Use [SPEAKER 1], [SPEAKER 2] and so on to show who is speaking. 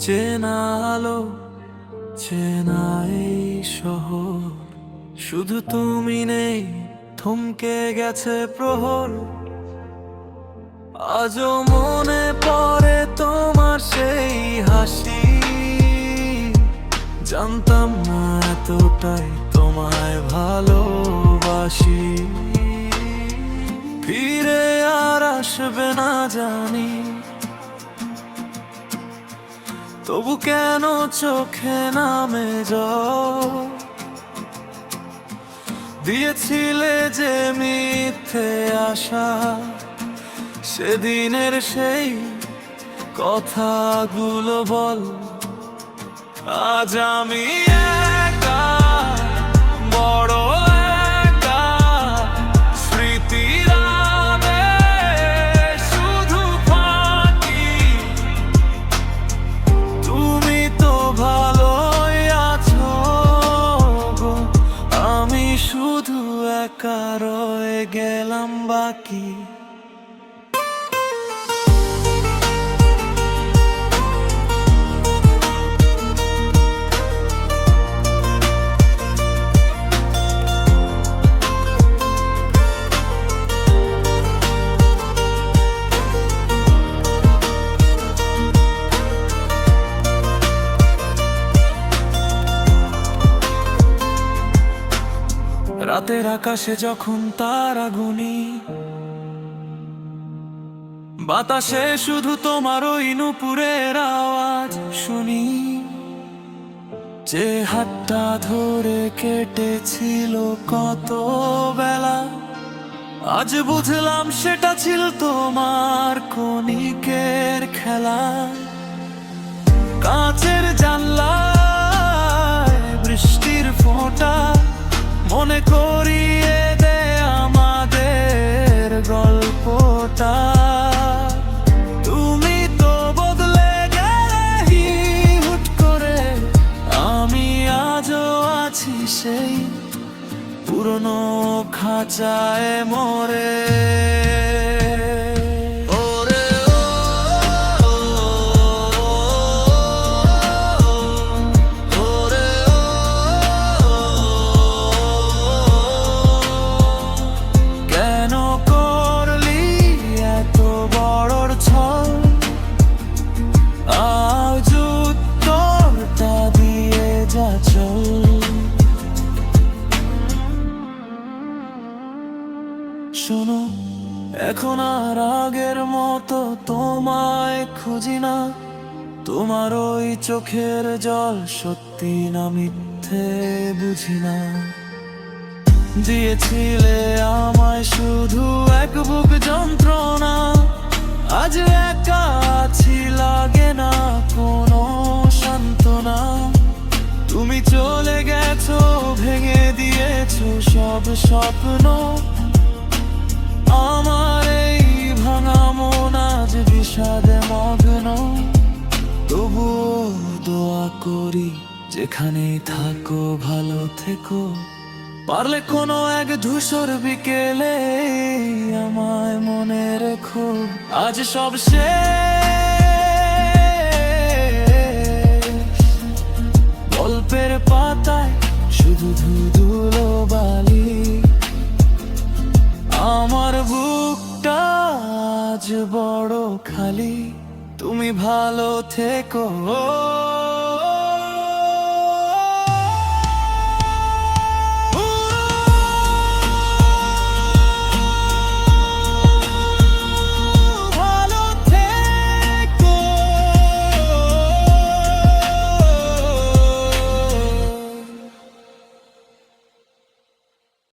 [SPEAKER 1] চেনা আলো, চেনা এই শহর, শুধু তুমি নেই, থমকে গেছে প্রহর। আজও মনে পড়ে তোমার সেই হাসি, জানতাম না এতটাই তোমায় ভালোবাসি। ফিরে আর আসবে না জানি, তবু কেন চোখে নামে জল। দিয়েছিলে যে মিথ্যে আশা, সেদিনের সেই কথাগুলো বল। আজ আমি একা, বড় একা, স্মৃতির আবেশ শুধু ফাঁকি। তুমি তো ভালোই আছো গো, আমি শুধু একা রয়ে গেলাম বাকি। রাতের আকাশে যখন তারা গুনি, বাতাসে শুধু তোমার ওই নূপুরের আওয়াজ শুনি। যে হাতটা ধরে কেটেছিল কত বেলা, আজ বুঝলাম সেটা ছিল তোমার ক্ষণিকের খেলা। কাঁচের জানলায় বৃষ্টির ফোঁটা মনে করিয়ে দে আমাদের গল্পটা। তুমি তো বদলে গেলে হুট করে, আমি আজও আছি সেই পুরনো খাঁচায় মরে। শোনো, এখন আর আগের মতো তোমায় খুঁজি না। তোমার ওই চোখের জল সত্যি না মিথ্যে বুঝি না। দিয়েছিলে আমায় শুধু এক বুক যন্ত্রণা, আজ একা আছি লাগে না কোনো সান্ত্বনা। তুমি চলে গেছো, ভেঙে দিয়েছো সব স্বপ্ন। আমার এই ভাঙা মন আজ বিষাদে মগ্ন। তবুও দোয়া করি, যেখানেই থাকো ভালো থেকো। পারলে কোনো এক ধূসর বিকেলে আমায় মনে রেখো। আজ সব শেষ, গল্পের পাতায় শুধু ধুধুলো বালি। আমার বুকটা আজ বড় খালি, তুমি ভালো থেকো।